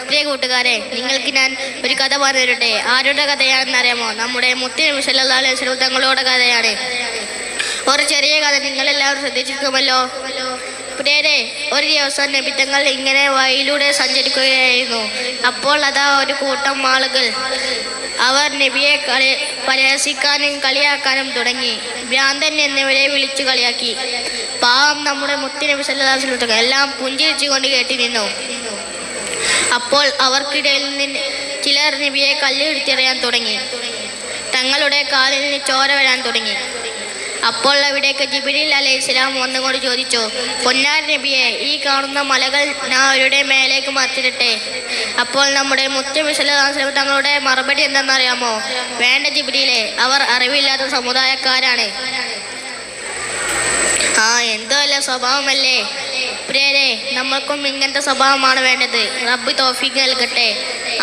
പ്രിയ കൂട്ടുകാരെ, നിങ്ങൾക്ക് ഞാൻ ഒരു കഥ പറഞ്ഞു തരട്ടെ. ആരുടെ കഥയാണെന്ന് അറിയാമോ? നമ്മുടെ മുത്ത് നബി സല്ലല്ലാഹു അലൈഹി വസല്ലം തങ്ങളുടെ കഥയാണ്. ഒരു ചെറിയ കഥ നിങ്ങളെല്ലാവരും ശ്രദ്ധിച്ചിരിക്കുമല്ലോ. പ്രിയരെ, ഒരു ദിവസം നബി തങ്ങൾ ഇങ്ങനെ വഴിയിലൂടെ സഞ്ചരിക്കുകയായിരുന്നു. അപ്പോൾ അതാ ഒരു കൂട്ടം ആളുകൾ അവർ നബിയെ പരിഹസിക്കാനും കളിയാക്കാനും തുടങ്ങി. ഭ്രാന്തൻ എന്നിവരെ വിളിച്ചു കളിയാക്കി. പാവം നമ്മുടെ മുത്ത് നബി സല്ലല്ലാഹു അലൈഹി വസല്ലം എല്ലാം പുഞ്ചിരിച്ചുകൊണ്ട് കേട്ടി നിന്നു. അപ്പോൾ അവർക്കിടയിൽ നിന്ന് ചിലർ നബിയെ കല്ലെടുത്തെറിയാൻ തുടങ്ങി. തങ്ങളുടെ കാലിൽ നിന്ന് ചോര വരാൻ തുടങ്ങി. അപ്പോൾ അവിടേക്ക് ജിബ്രീൽ അലൈഹിസ്സലാം വന്നുകൊണ്ട് ചോദിച്ചു, പൊന്നാർ നബിയെ, ഈ കാണുന്ന മലകൾ ഞാൻ അവരുടെ മേലേക്ക് മാറ്റിരട്ടെ? അപ്പോൾ നമ്മുടെ മുത്ത് നബി സല്ലല്ലാഹു അലൈഹി വസല്ലം തങ്ങളുടെ മറുപടി എന്തെന്നറിയാമോ? വേണ്ട ജിബ്രീലെ, അവർ അറിവില്ലാത്ത സമുദായക്കാരാണ്. എന്തോ അല്ല സ്വഭാവമല്ലേ. പ്രിയരെ, നമ്മൾക്കും ഇങ്ങനത്തെ സ്വഭാവമാണ് വേണ്ടത്. റബ്ബ് തൗഫീഖ് നൽകട്ടെ.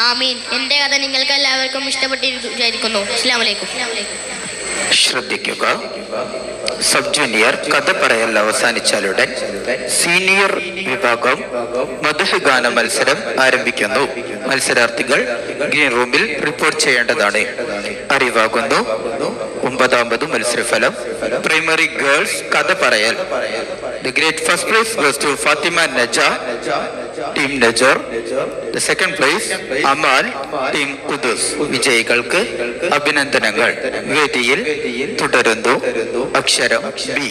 ആമീൻ. എൻ്റെ കഥ നിങ്ങൾക്ക് എല്ലാവർക്കും ഇഷ്ടപ്പെട്ടിരിക്കുന്നു വിചാരിക്കുന്നു. അസ്സലാമു അലൈക്കും. ശ്രദ്ധിക്കുക, സബ് ജൂനിയർ കഥ പറയൽ അവസാനിച്ചാലുടൻ സീനിയർ വിഭാഗം മദ്ഹ് ഗാന മത്സരം ആരംഭിക്കുന്നു. മത്സരാർത്ഥികൾ ഗ്രീൻ റൂമിൽ റിപ്പോർട്ട് ചെയ്യേണ്ടതാണ്. അറിവാകുന്നു 9ാമത് മത്സരഫലം. പ്രൈമറി ഗേൾസ് കഥ പറയൽ. The great first place goes to Fatima Naja, Team Najor. The second place Amal, Team Kudus. വിജയികൾക്ക് അഭിനന്ദനങ്ങൾ. വേദിയിൽ തുടരുന്നു അക്ഷരം ബി.